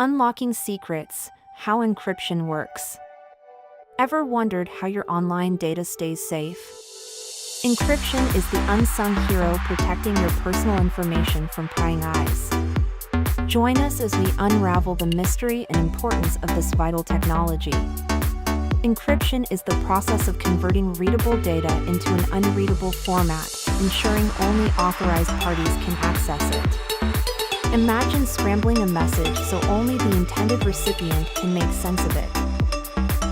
Unlocking secrets, how encryption works. Ever wondered how your online data stays safe? Encryption is the unsung hero protecting your personal information from prying eyes. Join us as we unravel the mystery and importance of this vital technology. Encryption is the process of converting readable data into an unreadable format, ensuring only authorized parties can access it. Imagine scrambling a message so only the intended recipient can make sense of it.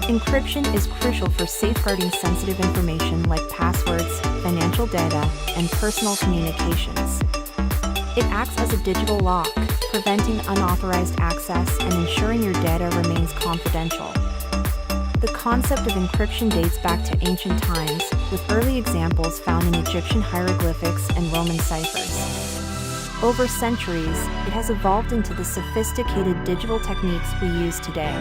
Encryption is crucial for safeguarding sensitive information like passwords, financial data, and personal communications. It acts as a digital lock, preventing unauthorized access and ensuring your data remains confidential. The concept of encryption dates back to ancient times, with early examples found in Egyptian hieroglyphics and Roman ciphers. Over centuries, it has evolved into the sophisticated digital techniques we use today.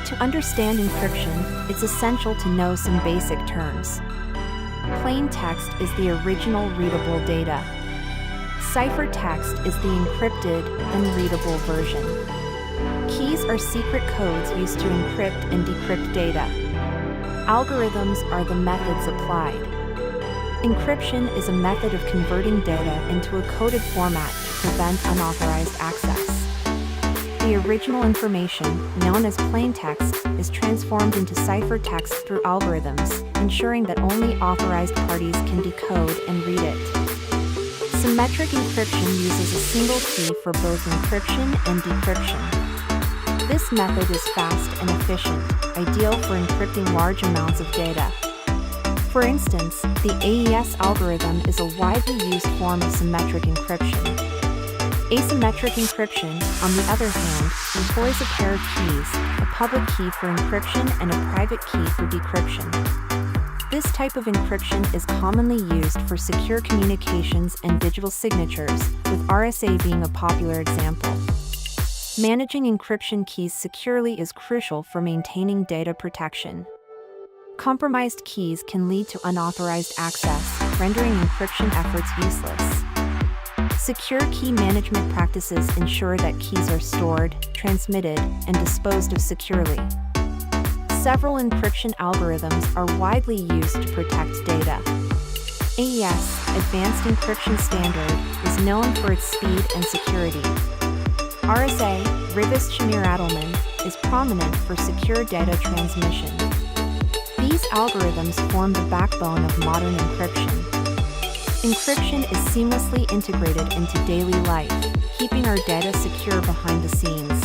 To understand encryption, it's essential to know some basic terms. Plain text is the original readable data. Ciphertext is the encrypted, unreadable version. Keys are secret codes used to encrypt and decrypt data. Algorithms are the methods applied. Encryption is a method of converting data into a coded format to prevent unauthorized access. The original information, known as plain text, is transformed into ciphertext through algorithms, ensuring that only authorized parties can decode and read it. Symmetric encryption uses a single key for both encryption and decryption. This method is fast and efficient, ideal for encrypting large amounts of data. For instance, the AES algorithm is a widely used form of symmetric encryption. Asymmetric encryption, on the other hand, employs a pair of keys, a public key for encryption and a private key for decryption. This type of encryption is commonly used for secure communications and digital signatures, with RSA being a popular example. Managing encryption keys securely is crucial for maintaining data protection. Compromised keys can lead to unauthorized access, rendering encryption efforts useless. Secure key management practices ensure that keys are stored, transmitted, and disposed of securely. Several encryption algorithms are widely used to protect data. AES, Advanced Encryption Standard, is known for its speed and security. RSA, Rivest Shamir Adelman, is prominent for secure data transmission. These algorithms form the backbone of modern encryption. Encryption is seamlessly integrated into daily life, keeping our data secure behind the scenes.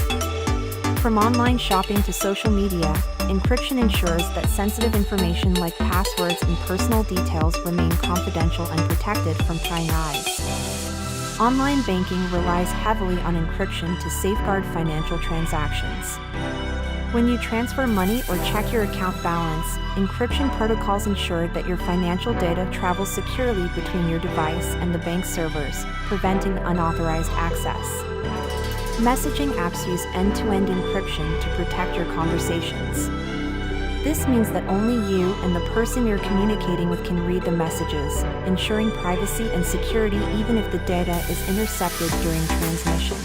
From online shopping to social media, encryption ensures that sensitive information like passwords and personal details remain confidential and protected from prying eyes. Online banking relies heavily on encryption to safeguard financial transactions. When you transfer money or check your account balance, encryption protocols ensure that your financial data travels securely between your device and the bank's servers, preventing unauthorized access. Messaging apps use end-to-end encryption to protect your conversations. This means that only you and the person you're communicating with can read the messages, ensuring privacy and security even if the data is intercepted during transmission.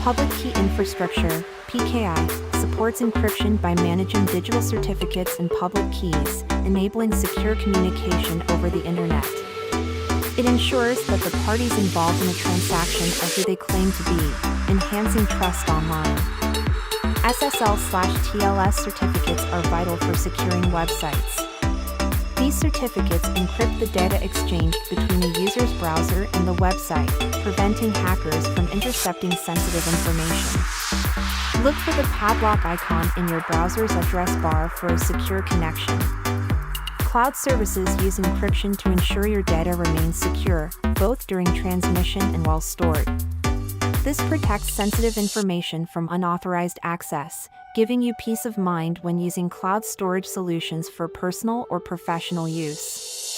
Public Key Infrastructure, PKI, supports encryption by managing digital certificates and public keys, enabling secure communication over the internet. It ensures that the parties involved in a transaction are who they claim to be, enhancing trust online. SSL/TLS certificates are vital for securing websites. These certificates encrypt the data exchanged between a user's browser and the website, preventing hackers from intercepting sensitive information. Look for the padlock icon in your browser's address bar for a secure connection. Cloud services use encryption to ensure your data remains secure, both during transmission and while stored. This protects sensitive information from unauthorized access, giving you peace of mind when using cloud storage solutions for personal or professional use.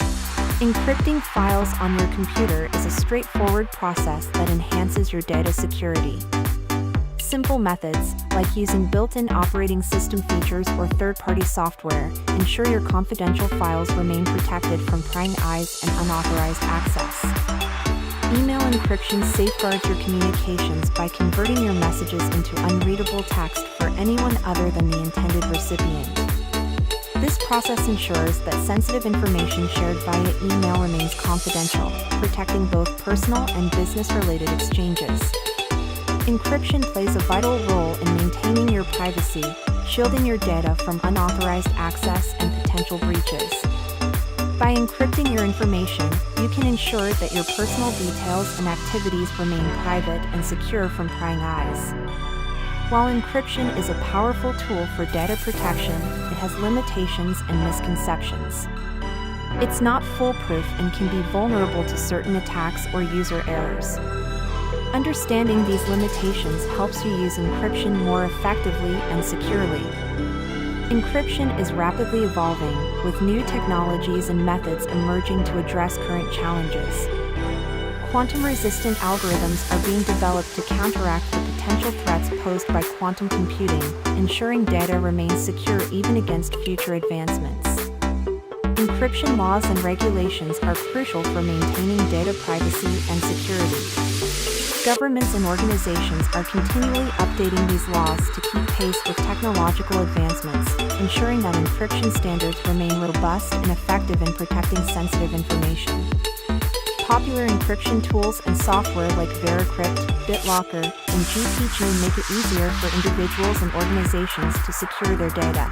Encrypting files on your computer is a straightforward process that enhances your data security. Simple methods, like using built-in operating system features or third-party software, ensure your confidential files remain protected from prying eyes and unauthorized access. Email encryption safeguards your communications by converting your messages into unreadable text for anyone other than the intended recipient. This process ensures that sensitive information shared via email remains confidential, protecting both personal and business-related exchanges. Encryption plays a vital role in maintaining your privacy, shielding your data from unauthorized access and potential breaches. By encrypting your information, you can ensure that your personal details and activities remain private and secure from prying eyes. While encryption is a powerful tool for data protection, it has limitations and misconceptions. It's not foolproof and can be vulnerable to certain attacks or user errors. Understanding these limitations helps you use encryption more effectively and securely. Encryption is rapidly evolving, with new technologies and methods emerging to address current challenges. Quantum-resistant algorithms are being developed to counteract the potential threats posed by quantum computing, ensuring data remains secure even against future advancements. Encryption laws and regulations are crucial for maintaining data privacy and security. Governments and organizations are continually updating these laws to keep pace with technological advancements, ensuring that encryption standards remain robust and effective in protecting sensitive information. Popular encryption tools and software like Veracrypt, BitLocker, and GPG make it easier for individuals and organizations to secure their data.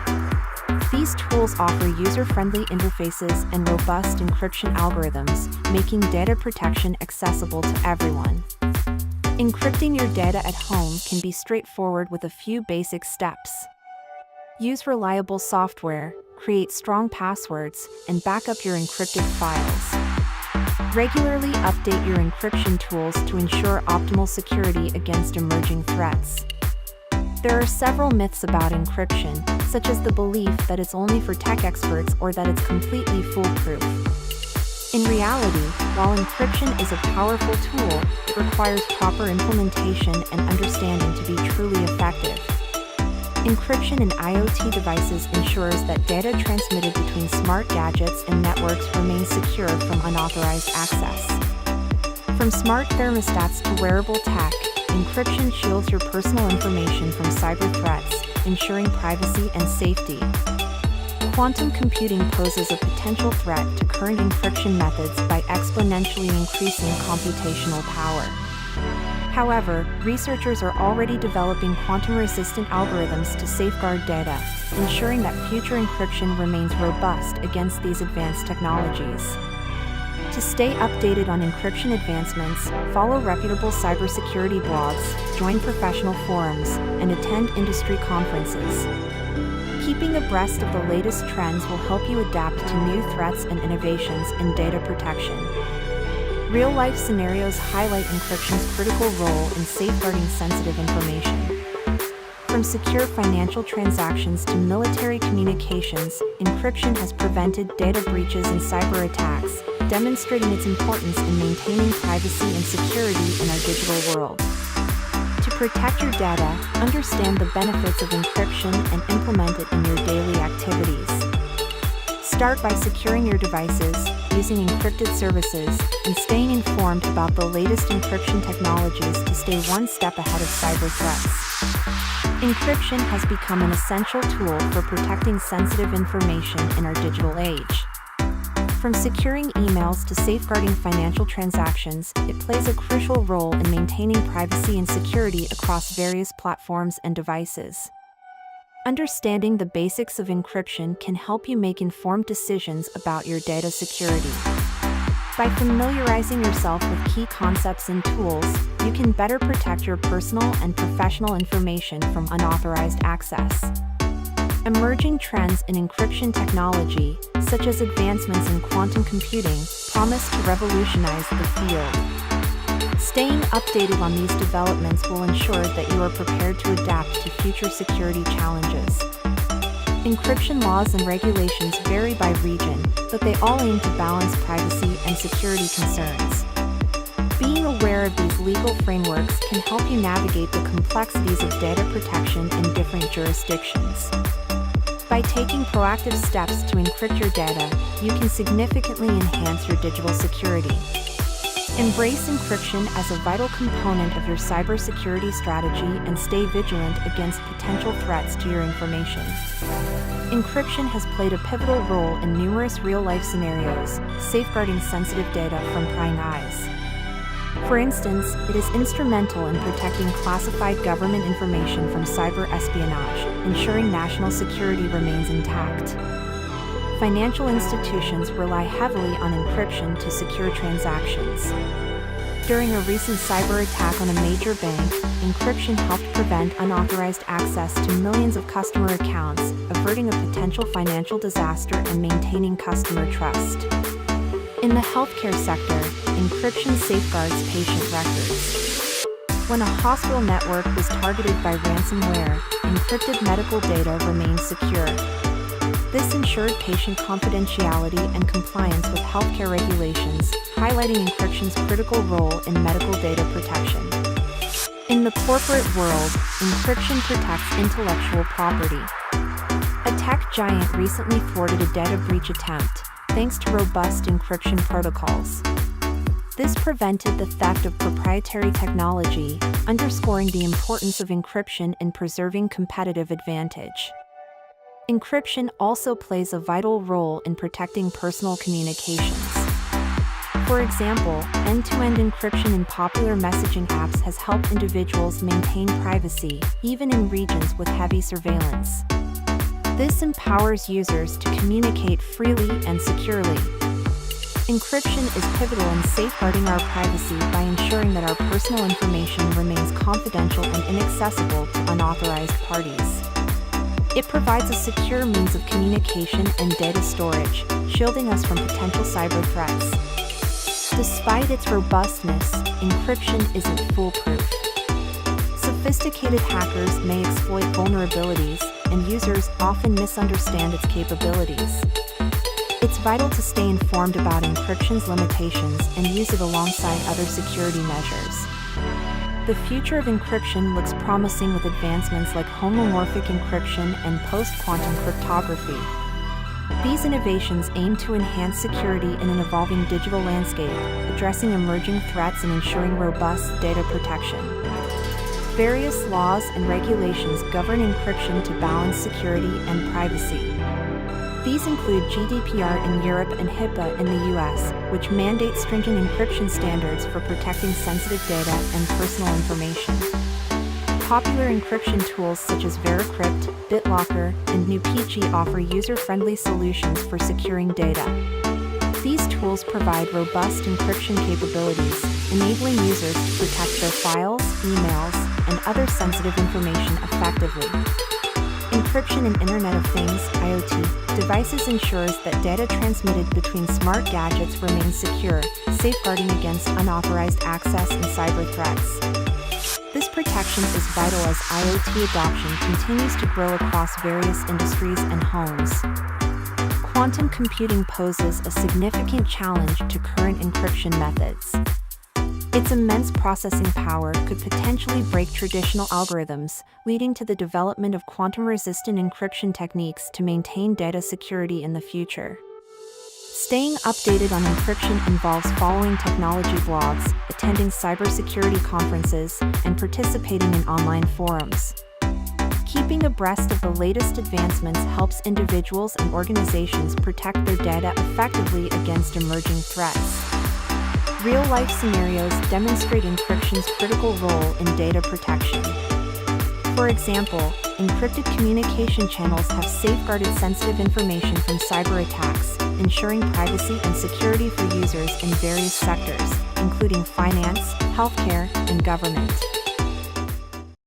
These tools offer user-friendly interfaces and robust encryption algorithms, making data protection accessible to everyone. Encrypting your data at home can be straightforward with a few basic steps. Use reliable software, create strong passwords, and back up your encrypted files. Regularly update your encryption tools to ensure optimal security against emerging threats. There are several myths about encryption, such as the belief that it's only for tech experts or that it's completely foolproof. In reality, while encryption is a powerful tool, it requires proper implementation and understanding to be truly effective. Encryption in IoT devices ensures that data transmitted between smart gadgets and networks remains secure from unauthorized access. From smart thermostats to wearable tech, encryption shields your personal information from cyber threats, ensuring privacy and safety. Quantum computing poses a potential threat to current encryption methods by exponentially increasing computational power. However, researchers are already developing quantum-resistant algorithms to safeguard data, ensuring that future encryption remains robust against these advanced technologies. To stay updated on encryption advancements, follow reputable cybersecurity blogs, join professional forums, and attend industry conferences. Keeping abreast of the latest trends will help you adapt to new threats and innovations in data protection. Real-life scenarios highlight encryption's critical role in safeguarding sensitive information. From secure financial transactions to military communications, encryption has prevented data breaches and cyber attacks, demonstrating its importance in maintaining privacy and security in our digital world. To protect your data, understand the benefits of encryption and implement it in your daily activities. Start by securing your devices, using encrypted services, and staying informed about the latest encryption technologies to stay one step ahead of cyber threats. Encryption has become an essential tool for protecting sensitive information in our digital age. From securing emails to safeguarding financial transactions, it plays a crucial role in maintaining privacy and security across various platforms and devices. Understanding the basics of encryption can help you make informed decisions about your data security. By familiarizing yourself with key concepts and tools, you can better protect your personal and professional information from unauthorized access. Emerging trends in encryption technology, such as advancements in quantum computing, promise to revolutionize the field. Staying updated on these developments will ensure that you are prepared to adapt to future security challenges. Encryption laws and regulations vary by region, but they all aim to balance privacy and security concerns. Being aware of these legal frameworks can help you navigate the complexities of data protection in different jurisdictions. By taking proactive steps to encrypt your data, you can significantly enhance your digital security. Embrace encryption as a vital component of your cybersecurity strategy and stay vigilant against potential threats to your information. Encryption has played a pivotal role in numerous real-life scenarios, safeguarding sensitive data from prying eyes. For instance, it is instrumental in protecting classified government information from cyber espionage, ensuring national security remains intact. Financial institutions rely heavily on encryption to secure transactions. During a recent cyber attack on a major bank, encryption helped prevent unauthorized access to millions of customer accounts, averting a potential financial disaster and maintaining customer trust. In the healthcare sector, encryption safeguards patient records. When a hospital network was targeted by ransomware, encrypted medical data remained secure. This ensured patient confidentiality and compliance with healthcare regulations, highlighting encryption's critical role in medical data protection. In the corporate world, encryption protects intellectual property. A tech giant recently thwarted a data breach attempt, thanks to robust encryption protocols. This prevented the theft of proprietary technology, underscoring the importance of encryption in preserving competitive advantage. Encryption also plays a vital role in protecting personal communications. For example, end-to-end encryption in popular messaging apps has helped individuals maintain privacy, even in regions with heavy surveillance. This empowers users to communicate freely and securely. Encryption is pivotal in safeguarding our privacy by ensuring that our personal information remains confidential and inaccessible to unauthorized parties. It provides a secure means of communication and data storage, shielding us from potential cyber threats. Despite its robustness, encryption isn't foolproof. Sophisticated hackers may exploit vulnerabilities, and users often misunderstand its capabilities. It's vital to stay informed about encryption's limitations and use it alongside other security measures. The future of encryption looks promising with advancements like homomorphic encryption and post-quantum cryptography. These innovations aim to enhance security in an evolving digital landscape, addressing emerging threats and ensuring robust data protection. Various laws and regulations govern encryption to balance security and privacy. These include GDPR in Europe and HIPAA in the US, which mandate stringent encryption standards for protecting sensitive data and personal information. Popular encryption tools such as Veracrypt, BitLocker, and NuPG offer user-friendly solutions for securing data. These tools provide robust encryption capabilities, enabling users to protect their files, emails, and other sensitive information effectively. Encryption in Internet of Things (IoT) devices ensures that data transmitted between smart gadgets remains secure, safeguarding against unauthorized access and cyber threats. This protection is vital as IoT adoption continues to grow across various industries and homes. Quantum computing poses a significant challenge to current encryption methods. Its immense processing power could potentially break traditional algorithms, leading to the development of quantum-resistant encryption techniques to maintain data security in the future. Staying updated on encryption involves following technology blogs, attending cybersecurity conferences, and participating in online forums. Keeping abreast of the latest advancements helps individuals and organizations protect their data effectively against emerging threats. Real-life scenarios demonstrate encryption's critical role in data protection. For example, encrypted communication channels have safeguarded sensitive information from cyber attacks, ensuring privacy and security for users in various sectors, including finance, healthcare, and government.